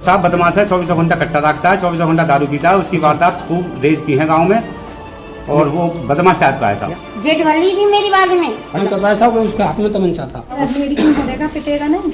साहब बदमाश है, 24 घंटा कट्टा रखता है, 24 घंटा दारू पीता है। उसकी वारदात खूब देश की है गांव में और वो बदमाश टाइप का है साहब। जेठ भली थी मेरी बात में। अच्छा तो ऐसा उसके हाथ में तमंचा था। पिटेगा नहीं।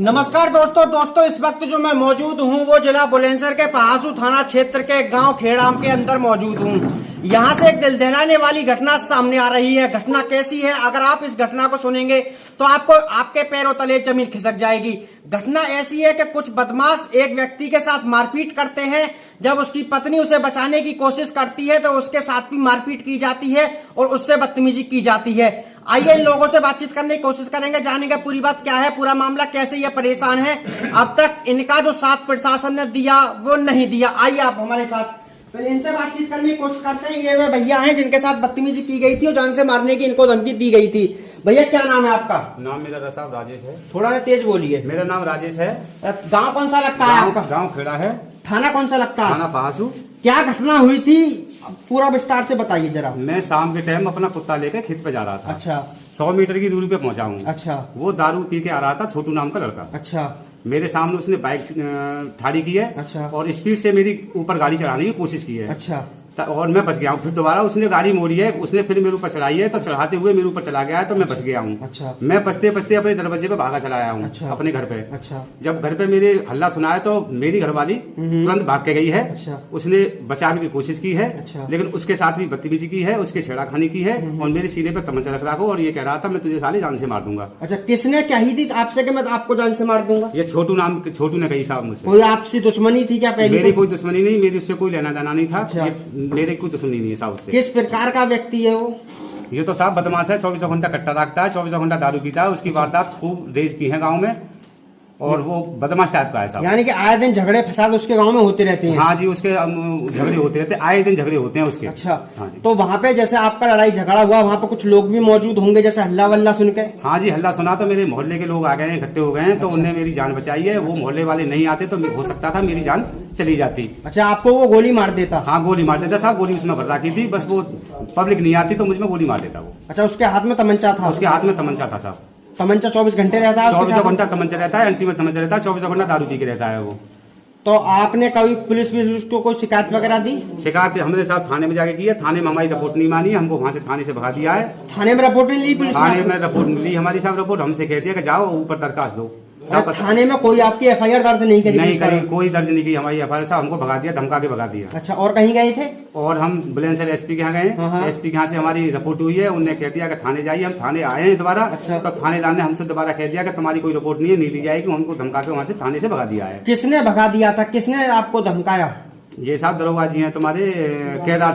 नमस्कार दोस्तों इस वक्त जो मैं मौजूद हूँ वो जिला बुलंदशहर के पहासू थाना क्षेत्र के गांव खेड़ाम के अंदर मौजूद हूँ। यहाँ से एक दिल दहलाने वाली घटना सामने आ रही है। घटना कैसी है, अगर आप इस घटना को सुनेंगे तो आपको आपके पैरों तले जमीन खिसक जाएगी। घटना ऐसी है कि कुछ बदमाश एक व्यक्ति के साथ मारपीट करते हैं। जब उसकी पत्नी उसे बचाने की कोशिश करती है तो उसके साथ भी मारपीट की जाती है और उससे बदतमीजी की जाती है। आइए इन लोगों से बातचीत करने की कोशिश करेंगे, जानेंगे पूरी बात क्या है, पूरा मामला कैसे ये परेशान है। अब तक इनका जो साथ प्रशासन ने दिया वो नहीं दिया। आइए आप हमारे साथ पहले इनसे बातचीत करने की कोशिश करते हैं। ये वे भैया हैं जिनके साथ बदतमीजी की गई थी और जान से मारने की इनको धमकी दी गई थी। भैया क्या नाम है आपका? नाम मेरा साहब राजेश है। थोड़ा तेज बोलिए। मेरा नाम राजेश है। गाँव कौन सा लगता है आपका? गाँव खेड़ा है। थाना कौन सा लगता है? थाना पहासू। क्या घटना हुई थी, पूरा विस्तार से बताइए जरा। मैं शाम के टाइम अपना कुत्ता लेकर खेत पे जा रहा था। अच्छा। 100 मीटर की दूरी पे पहुंचा हूँ। अच्छा। वो दारू पी के आ रहा था, छोटू नाम का लड़का। अच्छा। मेरे सामने उसने बाइक ठाड़ी की है। अच्छा। और स्पीड से मेरी ऊपर गाड़ी चढ़ाने की कोशिश की है। अच्छा। और मैं बच गया हूँ। फिर दोबारा उसने गाड़ी मोड़ी है, उसने फिर मेरे ऊपर चढ़ाई है, तो चढ़ाते हुए मेरे ऊपर चला गया है, तो मैं बच गया हूँ। अच्छा। मैं बचते बचते अपने दरवाजे पे भागा चला आया हूँ। अच्छा। अपने घर पे। अच्छा। जब घर पे मेरे हल्ला सुना है तो मेरी घरवाली तुरंत भाग के गई है। अच्छा। उसने बचाने की कोशिश की है। अच्छा। लेकिन उसके साथ भी बदतमीजी की है, उसके छेड़ाखानी की है और मेरे सीने पे तमंचा रख रहा हो और ये कह रहा था मैं तुझे साले जान से मार दूंगा। अच्छा, किसने कही थी आपसे कि मैं आपको जान से मार दूंगा? ये छोटू ने कही साहब मुझसे। कोई आपसी दुश्मनी थी क्या पहले? मेरी कोई दुश्मनी नहीं, मेरी उससे कोई लेना देना नहीं था। अच्छा। मेरी कोई दुश्मनी नहीं है साहब उससे। किस प्रकार का व्यक्ति है वो? ये तो साहब बदमाश है, 24 घंटा कट्टा रखता है, 24 घंटा दारू पीता है। उसकी वारदात खूब देश की है गांव में और वो बदमाश टाइप का है साहब। यानी कि आए दिन झगड़े फसाद उसके गांव में होते रहते हैं? हाँ जी, उसके झगड़े होते रहते हैं, आए दिन झगड़े होते हैं उसके। अच्छा। हाँ जी। तो वहाँ पे जैसे आपका लड़ाई झगड़ा हुआ, वहाँ पे कुछ लोग भी मौजूद होंगे जैसे हल्ला वल्ला सुन के? हाँ जी, हल्ला सुना तो मेरे मोहल्ले के लोग आ गए हैं, इकट्ठे हो गए हैं। तो उन्होंने मेरी जान बचाई है। वो मोहल्ले वाले नहीं आते तो हो सकता था मेरी जान चली जाती। अच्छा, आपको वो गोली मार देता? हाँ, गोली मार देता साहब। गोली उसमें भर रखी थी, बस वो पब्लिक नहीं आती तो मुझमें गोली मार देता वो। अच्छा, उसके हाथ में तमंचा था? उसके हाथ में तमंचा था साहब। तमंचा 24 घंटे रहता है? 24 घंटा तमंचा रहता है, अंटी में तमंचा रहता है, 24 घंटा दारू पी के रहता है वो। तो आपने कभी पुलिस को कोई शिकायत वगैरह दी? शिकायत हमने साहब थाने में जाके की है। थाने में हमारी रिपोर्ट नहीं मानी, हमको वहाँ से थाने से भगा दिया है। थाने में रिपोर्ट नहीं ली पुलिस? थाने में रिपोर्ट मिली हमारी साहब। रिपोर्ट हमसे कहती है कि जाओ ऊपर दरखास्त दो। थाने में कोई आपकी FIR दर्ज नहीं करी? नहीं करी, कोई दर्ज नहीं की हमारी FIR साहब। हमको भगा दिया, धमका के भगा दिया। अच्छा, और कहीं गए थे? और हम बुलंदशहर SP के यहाँ गए। SP के यहाँ से हमारी रिपोर्ट हुई है। उन्होंने कह दिया कि थाने जाइए। हम थाने आए हैं दोबारा। अच्छा। तो थानेदार ने हमसे दोबारा कह दिया कि तुम्हारी कोई रिपोर्ट नहीं है, नहीं ली जाएगी। हमको धमका के वहाँ से थाने से भगा दिया है। किसने भगा दिया था? किसने आपको धमकाया? ये साहब दरोगा जी हैं तुम्हारे, केदार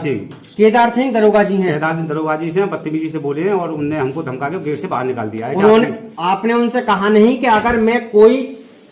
सिंह दरोगा जी हैं? केदार सिंह दरोगा जी से बदतमीजी से बोले हैं और उनने हमको धमका के गेट से बाहर निकाल दिया है। उन्होंने आपने उनसे कहा नहीं कि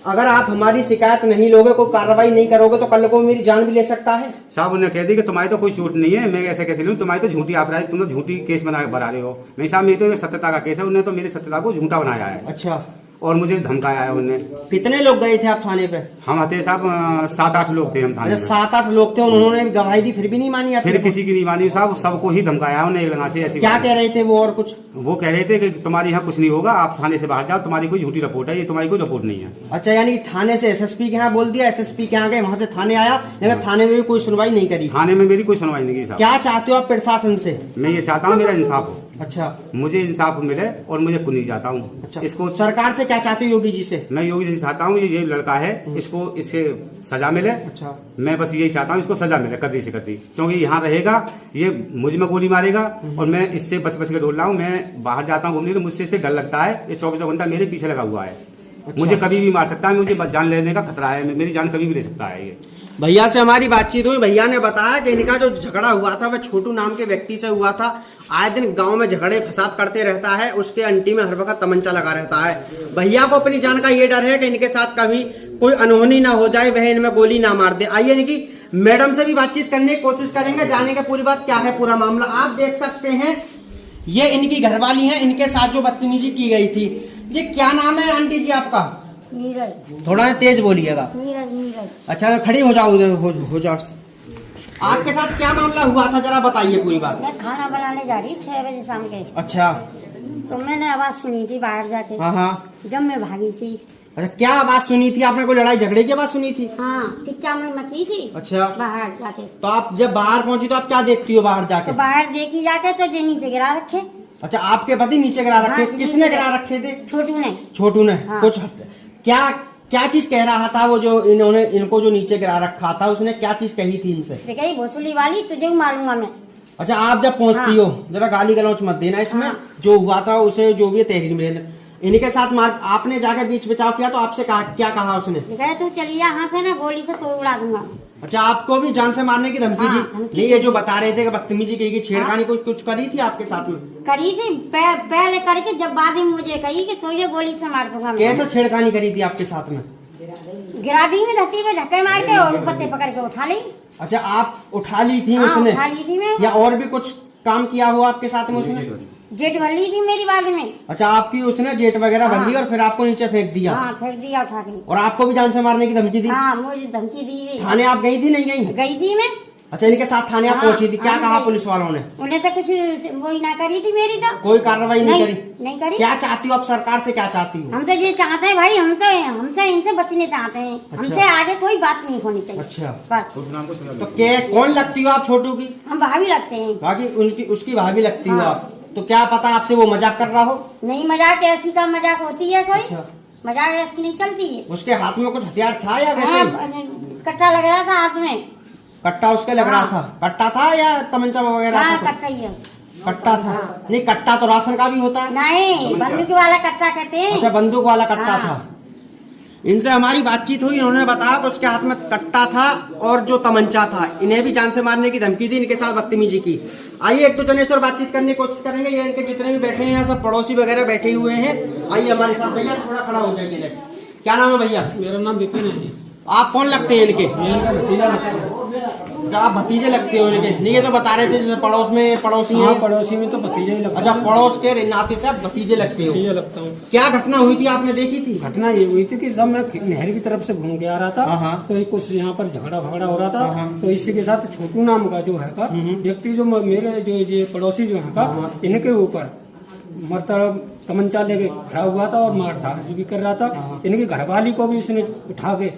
अगर आप हमारी शिकायत नहीं लोगे, कोई कार्रवाई नहीं करोगे तो कल को मेरी जान भी ले सकता है? साहब उन्हें कह दी कि तुम्हारी तो कोई चोट नहीं है, मैं ऐसे कैसे लूं, तुम्हारी तो झूठी अपराधी, तुम तो झूठी केस बना रहे हो। नहीं साहब, मेरी तो सत्यता का केस है। उन्होंने तो मेरी सत्यता को झूठा बनाया है। अच्छा। और मुझे धमकाया है उन्होंने। कितने लोग गए थे आप थाने पे? हम आते साहब 7-8 लोग थे हम थाने में। 7-8 लोग थे, उन्होंने भी गवाही दी फिर भी नहीं मानी? फिर किसी की नहीं मानी साहब, सबको ही धमकाया उन्हें एक लगा से। ऐसी क्या कह रहे थे वो? और कुछ वो कह रहे थे कि तुम्हारी यहाँ कुछ नहीं होगा, आप थाने से बाहर जाओ, तुम्हारी कोई झूठी रिपोर्ट है, ये तुम्हारी कोई रिपोर्ट नहीं है। अच्छा, यानी कि थाने से SSP के यहाँ बोल दिया, SSP के यहाँ गए, वहाँ से थाने आया, लेकिन थाने में भी कोई सुनवाई नहीं करी? थाने में मेरी कोई सुनवाई नहीं की साहब। क्या चाहते हो आप प्रशासन से? मैं ये चाहता हूँ मेरा इंसाफ हो। अच्छा। मुझे इंसाफ मिले और मुझे पुण्य चाहता हूँ। अच्छा। इसको सरकार से क्या चाहते हो योगी जी से? मैं योगी जी चाहता हूँ ये लड़का है, इसको इससे सजा मिले। अच्छा। मैं बस यही चाहता हूँ इसको सजा मिले कदी से कदी, क्योंकि यहाँ रहेगा ये मुझ में गोली मारेगा और मैं इससे बच के डोल रहा हूँ। मैं बाहर जाता हूँ घूमने तो मुझसे इससे डर लगता है। ये 24 घंटा मेरे पीछे लगा हुआ है। अच्छा। मुझे कभी भी मार सकता है, मुझे जान लेने का खतरा है, मेरी जान कभी भी ले सकता है। ये भैया से हमारी बातचीत हुई, भैया ने बताया कि इनका जो झगड़ा हुआ था वह छोटू नाम के व्यक्ति से हुआ था। आए दिन गांव में झगड़े फसाद करते रहता है, उसके अंटी में हर वक्त तमंचा लगा रहता है। भैया को अपनी जान का ये डर है कि इनके साथ कभी कोई अनहोनी ना हो जाए, वह इनमें गोली ना मार दे। आइए इनकी मैडम से भी बातचीत करने की कोशिश करेंगे, जानेंगे पूरी बात क्या है, पूरा मामला। आप देख सकते हैं ये इनकी घरवाली है, इनके साथ जो बदतमीजी की गई थी। जी क्या नाम है आंटी जी आपका? नीरज। थोड़ा तेज बोलिएगा। नीरज। अच्छा, खड़ी हो जाओ, हो जाओ। आपके साथ क्या मामला हुआ था, जरा बताइए पूरी बात। मैं खाना बनाने जा रही 6 बजे शाम के। अच्छा। तो मैंने आवाज सुनी थी बाहर जाके। हाँ हाँ। जब मैं भागी थी। अच्छा, क्या आवाज सुनी थी आपने? कोई लड़ाई झगड़े की आवाज सुनी थी? हाँ, किच्चा में मची थी। अच्छा, बाहर जाके तो आप जब बाहर पहुंची तो आप क्या देखती हो बाहर जाके? तो बाहर देखी जाके तो जे नीचे गिरा रखे। अच्छा, आपके पति नीचे गिरा रखे? हाँ, किसने नीचे गिरा रखे थे? छोटू ने। छोटू ने। हाँ। कुछ क्या क्या चीज कह रहा था वो, जो इन्होंने इनको जो नीचे गिरा रखा था, उसने क्या चीज कही थी इनसे? देखा भोसली वाली तुझे मारूंगा मैं। अच्छा, आप जब पहुंचती हो, जरा गाली गलौच मत देना इसमें। हाँ। जो हुआ था उसे, जो भी तहरीर में इनके साथ मार, आपने जाके बीच बचाव किया तो आपसे क्या कहा उसने? देखा तू चलिए यहाँ से ना, गोली से तोड़ उड़ा दूंगा। अच्छा, आपको भी जान से मारने की धमकी दी? धमकी नहीं, ये जो बता रहे थे कि बदतमीजी की, छेड़खानी कुछ करी थी आपके साथ में? करी थी पहले करके, जब बाद में मुझे कही कि तुझे गोली से मार दूंगा मैं। कैसे छेड़खानी करी थी आपके साथ में? गिरा दी में धरती में धक्के मार के और ऊपर से पकड़ के उठा ली। अच्छा, आप उठा ली थी हाँ, उसने? उठा ली थी मैं। या और भी कुछ काम किया हुआ आपके साथ में उसने? जेट भर ली थी मेरी बाद में। अच्छा, आपकी उसने जेट वगैरह भर ली और फिर आपको नीचे फेंक दिया? हाँ, फेंक दिया उठा के। और आपको भी जान से मारने की धमकी दी? हाँ, मुझे धमकी दी गई। थाने आप गई थी नहीं गई? गई थी मैं। अच्छा, इनके साथ थाने आप हाँ, पहुंची थी, क्या हाँ, कहा गई। पुलिस वालों ने? उन्हें तो कुछ वही ना करी थी मेरी तो। कोई कार्रवाई नहीं करी? नहीं करी। क्या चाहती हो आप सरकार से, क्या चाहती हो? हम तो ये चाहते हैं भाई, हम तो हमसे इनसे बचने चाहते हैं। अच्छा। हमसे आगे कोई बात नहीं होनी चाहिए। अच्छा, बस। तो क्या कौन लगती हो आप छोटू की? हम भाभी लगते हैं। बाकी उनकी उसकी भाभी लगती हो हाँ। आप? तो क्या पता आपसे वो मजाक कर रहा हो? नहीं, मजाक ऐसी का मजाक होती है कोई? अच्छा। मजाक ऐसी नहीं चलती है। उसके हाथ में कुछ हथियार था या वैसे ही? हाँ, कट्टा लग रहा था हाथ में। कट्टा उसके लग रहा हाँ। था? कट्टा था या तमंचा वगैरह हाँ, था? कट्टा ही है। कट्टा था? नहीं, कट्टा तो राशन का भी होता है। नहीं, बंदूक वाला कट्टा कहते हैं। अच्छा, बंदूक वाला कट्टा हाँ। था। इनसे हमारी बातचीत हुई, इन्होंने बताया कि उसके हाथ में कट्टा था और जो तमंचा था। इन्हें भी जान से मारने की धमकी दी, इनके साथ बदतमीजी की। आइए एक दो जने से और बातचीत करने की कोशिश करेंगे। ये इनके जितने भी बैठे हैं सब पड़ोसी वगैरह बैठे हुए हैं। आइए हमारे साथ। भैया थोड़ा खड़ा हो जाएंगे। क्या नाम है भैया? मेरा नाम विपिन है जी। आप कौन लगते हैं इनके? ये इनका भतीजा लगता है। क्या आप भतीजे लगते हो इनके? नहीं, ये तो बता रहे थे जैसे पड़ोस में पड़ोसी हाँ, हैं। पड़ोसी में तो भतीजा ही लगता अच्छा, है। पड़ोस के नाते से आप भतीजे लगते हो। भतीजा लगता हूँ। क्या घटना हुई थी, आपने देखी थी? घटना ये हुई थी कि जब मैं नहर की तरफ से घूम के आ रहा हाँ, हाँ। था, तो कुछ यहाँ पर झगड़ा भगड़ा हो रहा हाँ, हाँ। था। तो इसी के साथ छोटू नाम का जो है का व्यक्ति, जो मेरे जो ये पड़ोसी जो है का, इनके ऊपर मतलब तमंचा लेके खड़ा हुआ था और मार धाड़ भी कर रहा था। इनकी घरवाली को भी इसने उठा के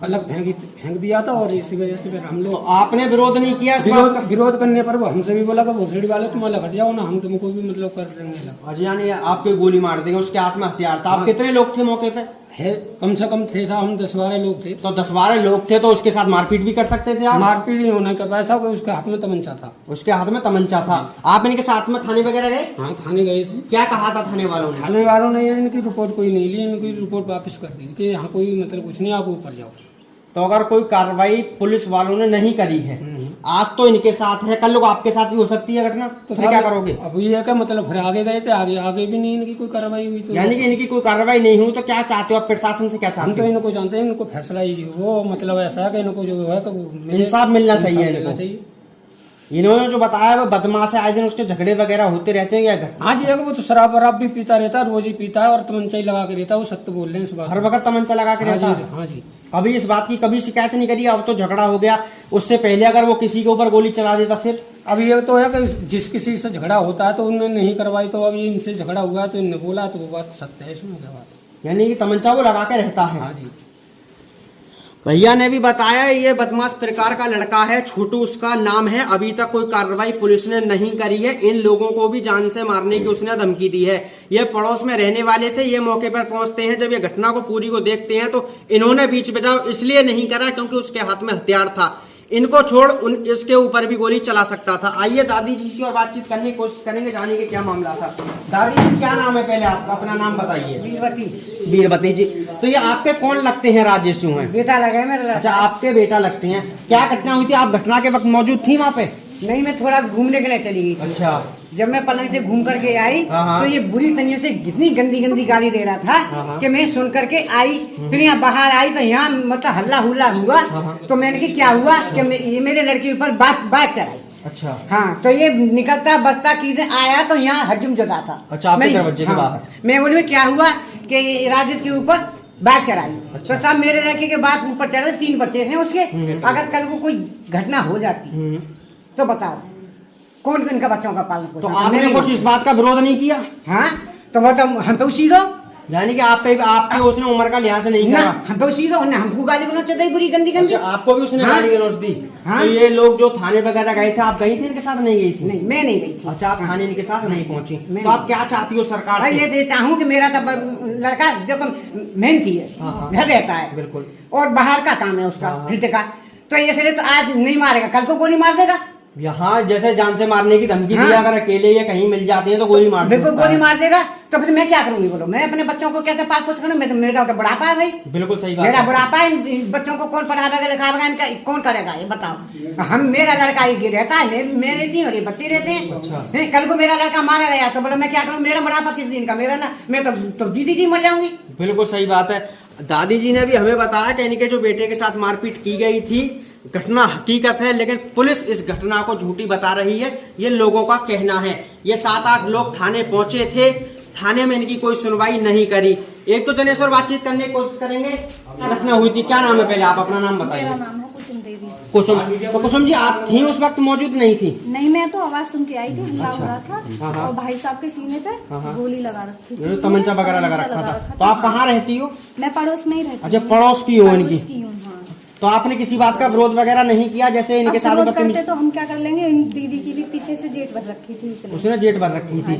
अलग फेंक दिया था। और इसी वजह से फिर हम तो लोग आपने विरोध नहीं किया इस बात का? विरोध करने पर वो हमसे भी बोला कि भोसड़ी वाले तुम अलग हट जाओ ना, हम तुमको भी मतलब कर देंगे अलग। अच्छा, यानी आपके गोली मार देंगे। उसके हाथ में हथियार था। आप कितने लोग थे मौके पे? है कम से कम थे साहब, हम 10-12 लोग थे। तो 10-12 लोग थे, तो उसके साथ मारपीट भी कर सकते थे आप? मारपीट नहीं होने का पैसा, उसके हाथ में तमंचा था। उसके हाथ में तमंचा था। आप इनके साथ में थाने वगैरह गए? हाँ, थाने गए थे। क्या कहा था थाने वालों ने? थाने वालों ने इनकी रिपोर्ट कोई नहीं ली, इनकी रिपोर्ट वापस कर दी कि यहाँ कोई मतलब कुछ नहीं, आप ऊपर जाओ। तो अगर कोई कार्रवाई पुलिस वालों ने नहीं करी है, आज तो इनके साथ है, कल लोग आपके साथ भी हो सकती है घटना, तो फिर क्या करोगे? अब ये क्या मतलब, फिर आगे गए थे, आगे भी नहीं इनकी कोई कार्रवाई हुई। तो यानी कि इनकी कोई कार्रवाई नहीं हुई, तो क्या चाहते हो आप प्रशासन से? क्या हम चाहते तो हो? इनको जानते हैं, इनको फैसला ही वो मतलब ऐसा है कि इनको जो है कि इंसाफ मिलना चाहिए मिलना इनको। चाहिए। इन्होंने जो बताया वो बदमाश है, आए दिन उसके झगड़े वगैरह होते रहते हैं। क्या हाँ जी, वो तो शराब वराब भी पीता रहता है, रोज ही पीता है और तमंचा ही लगा के रहता है। वो सत्य बोल रहे हैं इस बात। हर वक्त तमंचा लगा के हाँ रहता जी, है? हाँ जी। कभी इस बात की कभी शिकायत नहीं करी? अब तो झगड़ा हो गया, उससे पहले अगर वो किसी के ऊपर गोली चला देता फिर? अब ये तो है कि जिस किसी से झगड़ा होता है तो उन्होंने नहीं करवाई, तो अभी इनसे झगड़ा हुआ तो इनने बोला, तो वो बात सत्य है, इसमें क्या बात। यानी कि तमंचा वो लगा के रहता है? हाँ जी। भैया ने भी बताया ये बदमाश प्रकार का लड़का है, छोटू उसका नाम है। अभी तक कोई कार्रवाई पुलिस ने नहीं करी है। इन लोगों को भी जान से मारने की उसने धमकी दी है। ये पड़ोस में रहने वाले थे। ये मौके पर पहुंचते हैं, जब ये घटना को पूरी को देखते हैं तो इन्होंने बीच बचाव इसलिए नहीं करा क्योंकि उसके हाथ में हथियार था। इनको छोड़ इसके ऊपर भी गोली चला सकता था। आइए दादी जी से और बातचीत करने की कोशिश करेंगे, जाने के क्या मामला था। दादी जी, क्या नाम है? पहले आपका अपना नाम बताइए। वीरवती जी। तो ये आपके कौन लगते हैं? राजेश जो हैं बेटा लगा है मेरा। अच्छा, आपके बेटा लगते हैं। क्या घटना हुई थी? आप घटना के वक्त मौजूद थी वहाँ पे? नहीं, मैं थोड़ा घूमने के लिए चली गई थी। अच्छा। जब मैं पलंग से घूम करके आई हाँ। तो ये बुरी तरीके से इतनी गंदी गंदी गाली दे रहा हाँ। था कि मैं सुन करके आई। फिर यहाँ बाहर आई तो यहाँ मतलब हल्ला हुल्ला हुआ। तो मैंने कि क्या हुआ कि ये मेरे लड़के ऊपर बात चलाई। अच्छा। हाँ, तो ये निकलता बस्ता की आया तो यहाँ हजम जता था। अच्छा, आपके दरवाजे के बाहर। मैं बोली क्या हुआ कि राजेश के ऊपर बात चढ़ाई। अच्छा। तो सब मेरे लड़के के बात ऊपर चढ़े। 3 बच्चे हैं उसके। अगर कल को कोई घटना हो जाती तो बताओ कौन इनका बच्चों का पालन पोषण? तो आपने कुछ इस बात का विरोध नहीं किया? हाँ, तो वो तो हम पे उसी दो। यानी कि आप पे आपकी उसने उम्र का लिहाज नहीं ना करा। हम तो उसी का हमको गाली गलौज चलती बुरी गंदी गंदी। अच्छा, आपको भी उसने हाँ। गाली गलौज दी। हाँ। तो ये लोग जो थाने वगैरह गए थे, आप गई थी इनके साथ, नहीं गई थी? नहीं, मैं नहीं गई थी। अच्छा, आप थाने इनके साथ नहीं पहुंची। मैं तो आप क्या चाहती हो सरकार भाई से? ये चाहूँ कि मेरा तो लड़का जो मेहनती है, हाँ, हाँ। घर रहता है बिल्कुल। और बाहर का काम है उसका, हाँ। फिरते का, तो इसलिए तो आज नहीं मारेगा, कल को गोली मार देगा। यहाँ जैसे जान से मारने की धमकी हाँ। दी, अगर अकेले या कहीं मिल जाती है तो गोली मार बिल्कुल सकता गोली है। मार देगा, तो फिर मैं क्या करूंगी बोलो? मैं अपने बच्चों को कैसे पाल पोस करूँ? मेरा तो बुढ़ापा है भाई, बिल्कुल सही बात मेरा है। बुढ़ापा है। इन बच्चों को कौन पढ़ावेगा लिखावेगा? इनका कौन करेगा ये बताओ? हम मेरा लड़का ये रहता है, मैं रहती हूँ और ये बच्चे रहते हैं। अच्छा। हैं, कल को मेरा लड़का मारा गया तो बोलो मैं क्या करूँ? मेरा बुढ़ापा किस दिन का? मेरा ना, मैं तो जीती जी मर जाऊंगी। बिल्कुल सही बात है। दादी जी ने भी हमें बताया कि इनके जो बेटे के साथ मारपीट की गई थी, घटना हकीकत है, लेकिन पुलिस इस घटना को झूठी बता रही है, ये लोगों का कहना है। ये 7-8 लोग थाने पहुंचे थे, थाने में इनकी कोई सुनवाई नहीं करी। एक तो जने और बातचीत करने की कोशिश करेंगे। घटना हुई थी, क्या नाम है? पहले आप अपना नाम बताइए। मेरा नाम है कुसुम देवी। कुसुम, तो कुसुम जी आप थी उस वक्त, मौजूद नहीं थी? नहीं, मैं तो आवाज सुन के आई थी, हल्ला हो रहा हाँ, था हाँ। और भाई साहब के सीने पे हाँ। गोली लगा रखी थी, तमंचा वगैरह लगा रखा था। तो आप कहाँ रहती हो? मैं पड़ोस में ही रहती अच्छा, हूँ। पड़ोस की हो इनकी। पड़ोस की हूँ, हाँ। तो आपने किसी बात का विरोध वगैरह नहीं किया? जैसे इनके अब साथ विरोध बदतमीजी- करते तो हम क्या कर लेंगे? इन दीदी की भी पीछे से जेट भर रखी थी इसलिए। उसने जेट भर रखी थी,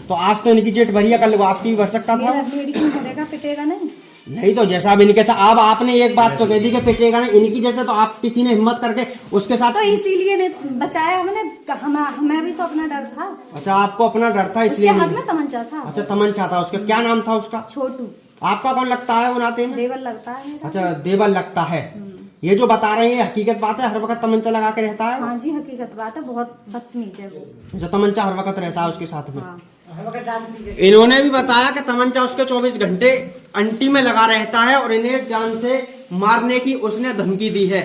तो आज तो इनकी जेट भरी है, कल वो आपकी भी भर सकता था। मेरी क्यों भरेगा? पिटेगा नहीं? नहीं तो जैसा अब इनके साथ, अब आपने एक बात तो कह दी कि पिटेगा ना, इनकी जैसे तो आप किसी ने हिम्मत करके उसके साथ। तो इसीलिए ने बचाया हमने, हमें भी तो अपना डर था। अच्छा, आपको अपना डर था उसके इसलिए हाथ नहीं। में तमंचा था। अच्छा, तमंचा था उसका। क्या नाम था उसका? छोटू। आपका कौन लगता है वो नाते में? देवर लगता है मेरा। अच्छा, देवल लगता है। ये जो बता रहे हैं हकीकत बात है? हर वक्त तमंचा लगा के रहता है? हाँ जी, हकीकत बात है, बहुत बदतमीज है वो। अच्छा, तमंचा हर वक्त रहता है उसके साथ में। हाँ। इन्होंने भी बताया कि तमंचा उसके 24 घंटे अंटी में लगा रहता है और इन्हें जान से मारने की उसने धमकी दी है।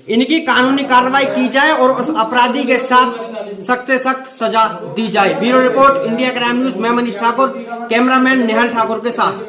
इनकी कानूनी कार्रवाई की जाए और उस अपराधी के साथ सख्त से सख्त सजा दी जाए। Bureau report, India crime news. मैं मनीष ठाकुर, कैमरामैन निहाल ठाकुर के साथ।